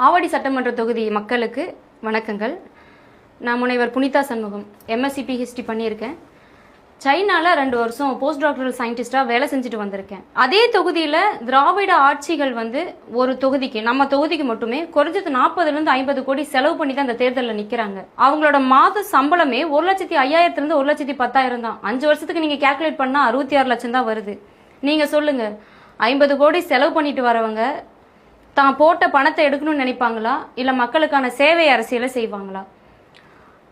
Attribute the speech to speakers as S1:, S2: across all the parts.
S1: ஆவடி சட்டமன்ற தொகுதி மக்களுக்கு வணக்கங்கள். நான் முனைவர் புனிதா சண்முகம், MSc PhD பண்ணியிருக்கேன். சைனாவில் 2 வருஷம் போஸ்ட் டாக்டரல் சயின்டிஸ்டாக வேலை செஞ்சுட்டு வந்திருக்கேன். அதே தொகுதியில் திராவிட ஆட்சிகள் ஒரு தொகுதிக்கு, நம்ம தொகுதிக்கு மட்டுமே குறைஞ்சது 40 to 50 கோடி செலவு பண்ணி தான் அந்த தேர்தலில் நிற்கிறாங்க. அவங்களோட மாத சம்பளமே 1,05,000 1,10,000 தான். 5 வருஷத்துக்கு நீங்கள் கேல்குலேட் பண்ணால் 66 லட்சம் தான் வருது. நீங்கள் சொல்லுங்கள், 50 கோடி செலவு பண்ணிட்டு வரவங்க தான் போட்ட பணத்தை எடுக்கணும்னு நினைப்பாங்களா, இல்லை மக்களுக்கான சேவை அரசியலை செய்வாங்களா?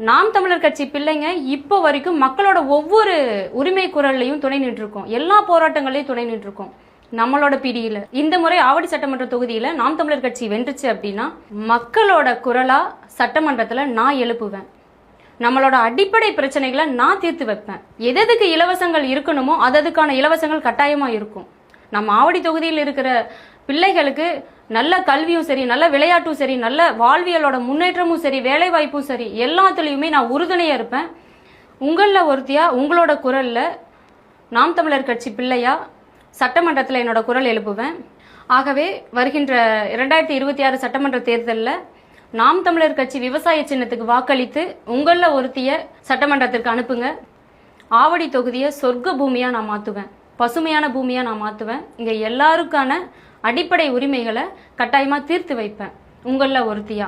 S1: நாம் தமிழர் கட்சி பிள்ளைங்க இப்போ வரைக்கும் மக்களோட ஒவ்வொரு உரிமை குரல்லையும் துணை நின்றுருக்கோம். எல்லா போராட்டங்களையும் துணை நின்றுருக்கோம். நம்மளோட பிடியில் இந்த முறை ஆவடி சட்டமன்ற தொகுதியில் நாம் தமிழர் கட்சி வென்றுச்சு அப்படின்னா மக்களோட குரலா சட்டமன்றத்தில் நான் எழுப்புவேன். நம்மளோட அடிப்படை பிரச்சனைகளை நான் தீர்த்து வைப்பேன். எதுக்கு இலவசங்கள் இருக்கணுமோ அதுக்கான இலவசங்கள் கட்டாயமாக இருக்கும். நம்ம ஆவடி தொகுதியில் இருக்கிற பிள்ளைகளுக்கு நல்ல கல்வியும் சரி, நல்ல விளையாட்டும் சரி, நல்ல வாழ்வியலோட முன்னேற்றமும் சரி, வேலை வாய்ப்பும் சரி, எல்லாத்துலேயுமே நான் உறுதுணையாக இருப்பேன். உங்களில் ஒருத்தியா உங்களோட குரலில் நாம் தமிழர் கட்சி பிள்ளையா சட்டமன்றத்தில் என்னோட குரல் எழுப்புவேன். ஆகவே வருகின்ற 2026 சட்டமன்ற தேர்தலில் நாம் தமிழர் கட்சி விவசாய சின்னத்துக்கு வாக்களித்து உங்களில் ஒருத்திய சட்டமன்றத்திற்கு அனுப்புங்க. ஆவடி தொகுதியை சொர்க்க பூமியாக நான் மாற்றுவேன், பசுமையான பூமியாக நான் மாற்றுவேன். இங்கே எல்லாருக்கான அடிப்படை உரிமைகளை கட்டாயமாக தீர்த்து வைப்பேன் உங்களில் ஒருத்தியா.